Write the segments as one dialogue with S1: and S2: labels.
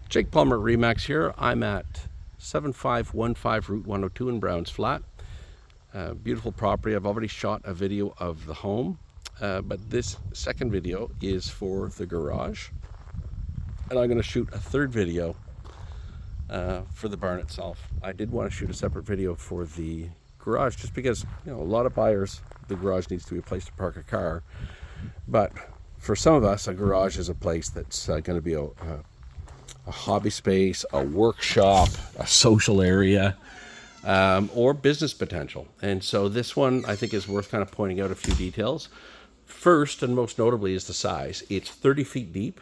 S1: Jake Palmer Remax here. I'm at 7515 Route 102 in Browns Flat. Beautiful property. I've already shot a video of the home, but this second video is for the garage. And I'm going to shoot a third video for the barn itself. I did want to shoot a separate video for the garage just because, a lot of buyers, the garage needs to be a place to park a car. But for some of us, a garage is a place that's going to be a hobby space, a workshop, a social area, or business potential. And so this one, I think, is worth kind of pointing out a few details. First, and most notably, is the size. It's 30 feet deep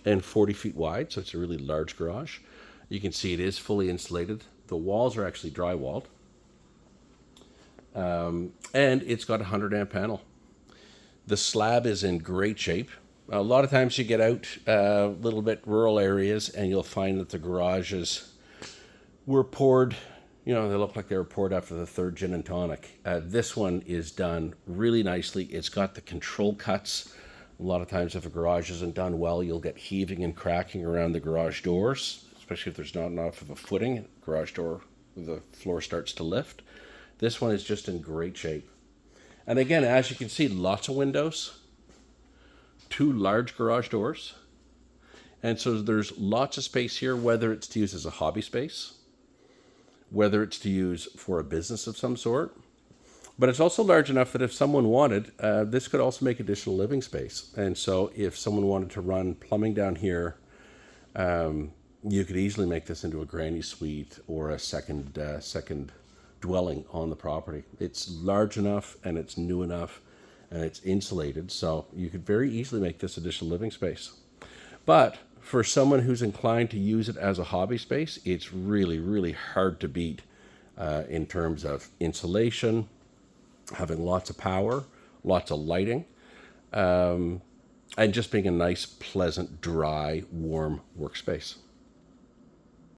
S1: and 40 feet wide, so it's a really large garage. You can see it is fully insulated. The walls are actually drywalled. And it's got a 100 amp panel. The slab is in great shape. A lot of times you get out a little bit rural areas and you'll find that the garages were poured, they look like they were poured after the third gin and tonic. This one is done really nicely. It's got the control cuts. A lot of times if a garage isn't done well, you'll get heaving and cracking around the garage doors, especially if there's not enough of a footing. Garage door, the floor starts to lift. This one is just in great shape. And again, as you can see, lots of windows. 2 large garage doors. And so there's lots of space here, whether it's to use as a hobby space, whether it's to use for a business of some sort. But it's also large enough that if someone wanted, this could also make additional living space. And so if someone wanted to run plumbing down here, you could easily make this into a granny suite or a second dwelling on the property. It's large enough and it's new enough and it's insulated, so you could very easily make this additional living space. But for someone who's inclined to use it as a hobby space, it's really, really hard to beat in terms of insulation, having lots of power, lots of lighting, and just being a nice, pleasant, dry, warm workspace.